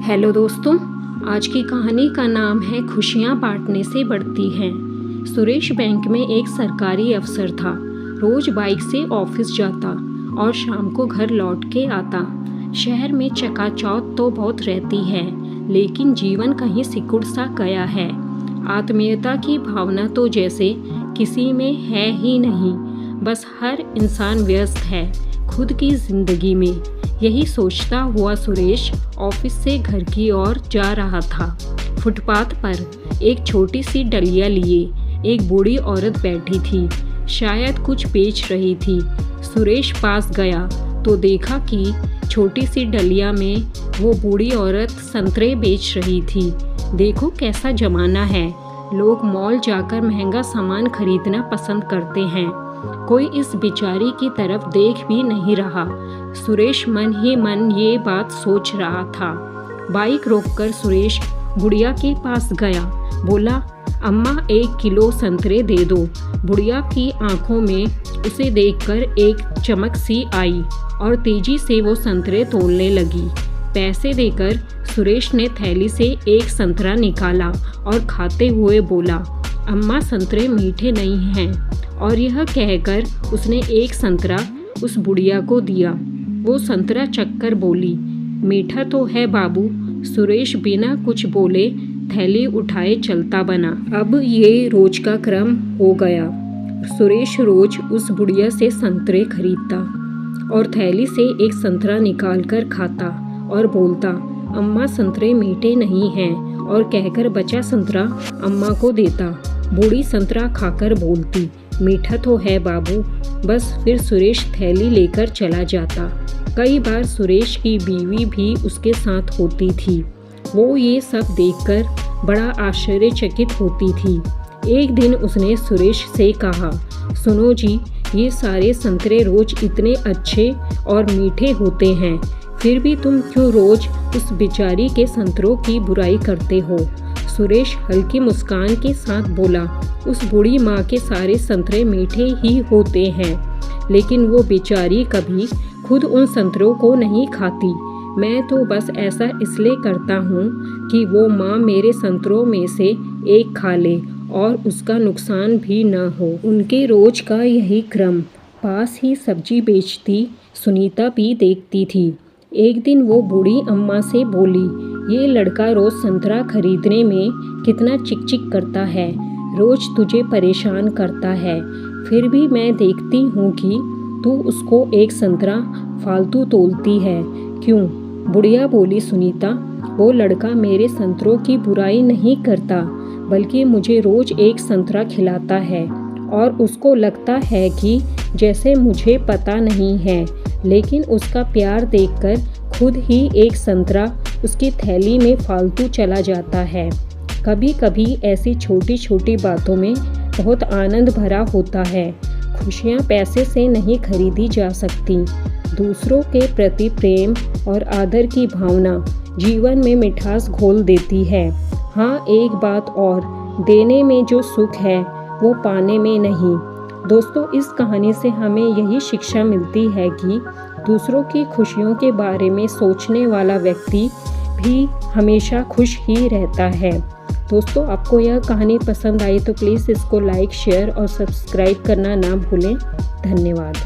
Hello दोस्तों, आज की कहानी का नाम है खुशियाँ बांटने से बढ़ती हैं। सुरेश बैंक में एक सरकारी अफसर था। रोज बाइक से ऑफिस जाता और शाम को घर लौट के आता। शहर में चकाचौंध तो बहुत रहती है, लेकिन जीवन कहीं सिकुड़ सा गया है। आत्मीयता की भावना तो जैसे किसी में है ही नहीं। बस हर इंसान व्यस्त है खुद की जिंदगी में। यही सोचता हुआ सुरेश ऑफिस से घर की ओर जा रहा था। फुटपाथ पर एक छोटी सी डलिया लिए एक बूढ़ी औरत बैठी थी, शायद कुछ बेच रही थी। सुरेश पास गया तो देखा कि छोटी सी डलिया में वो बूढ़ी औरत संतरे बेच रही थी। देखो कैसा जमाना है, लोग मॉल जाकर महंगा सामान खरीदना पसंद करते हैं। कोई इस बेचारी की तरफ देख भी नहीं रहा। सुरेश मन ही मन ये बात सोच रहा था। बाइक रोककर सुरेश बुढ़िया के पास गया। बोला, अम्मा 1 किलो संतरे दे दो। बुढ़िया की आंखों में उसे देखकर एक चमक सी आई और तेजी से वो संतरे तोलने लगी। पैसे देकर सुरेश ने थैली से एक संतरा निकाला और खाते हुए बोला, अम्मा संतरे मीठे नहीं हैं। और यह कहकर उसने एक संतरा उस बुढ़िया को दिया। वो संतरा चखकर बोली, मीठा तो है बाबू। सुरेश बिना कुछ बोले थैली उठाए चलता बना। अब ये रोज का क्रम हो गया। सुरेश रोज उस बुढ़िया से संतरे खरीदता और थैली से एक संतरा निकालकर खाता और बोलता, अम्मा संतरे मीठे नहीं हैं, और कहकर बचा संतरा अम्मा को देता। बूढ़ी संतरा खाकर बोलती, मीठा तो है बाबू। बस फिर सुरेश थैली लेकर चला जाता। कई बार सुरेश की बीवी भी उसके साथ होती थी। वो ये सब देखकर बड़ा आश्चर्यचकित होती थी। एक दिन उसने सुरेश से कहा, सुनो जी, ये सारे संतरे रोज इतने अच्छे और मीठे होते हैं, फिर भी तुम क्यों रोज उस बेचारी के संतरों की बुराई करते हो? सुरेश हल्की मुस्कान के साथ बोला, उस बूढ़ी माँ के सारे संतरे मीठे ही होते हैं, लेकिन वो बेचारी कभी खुद उन संतरों को नहीं खाती। मैं तो बस ऐसा इसलिए करता हूँ कि वो माँ मेरे संतरों में से एक खा ले और उसका नुकसान भी न हो। उनके रोज का यही क्रम। पास ही सब्जी बेचती सुनीता भी देखती थी। एक दिन वो बूढ़ी अम्मा से बोली, ये लड़का रोज संतरा खरीदने में कितना चिकचिक करता है, रोज तुझे परेशान करता है, फिर भी मैं देखती हूँ कि तू उसको एक संतरा फालतू तोलती है, क्यों? बुढ़िया बोली, सुनीता, वो लड़का मेरे संतरों की बुराई नहीं करता, बल्कि मुझे रोज एक संतरा खिलाता है और उसको लगता है कि जैसे मुझे पता नहीं है, लेकिन उसका प्यार देखकर खुद ही एक संतरा उसकी थैली में फालतू चला जाता है। कभी कभी ऐसी छोटी छोटी बातों में बहुत आनंद भरा होता है। खुशियाँ पैसे से नहीं खरीदी जा सकती। दूसरों के प्रति प्रेम और आदर की भावना जीवन में मिठास घोल देती है। हाँ, एक बात और, देने में जो सुख है वो पाने में नहीं। दोस्तों, इस कहानी से हमें यही शिक्षा मिलती है कि दूसरों की खुशियों के बारे में सोचने वाला व्यक्ति भी हमेशा खुश ही रहता है। दोस्तों, आपको यह कहानी पसंद आई तो प्लीज़ इसको लाइक, शेयर और सब्सक्राइब करना ना भूलें। धन्यवाद।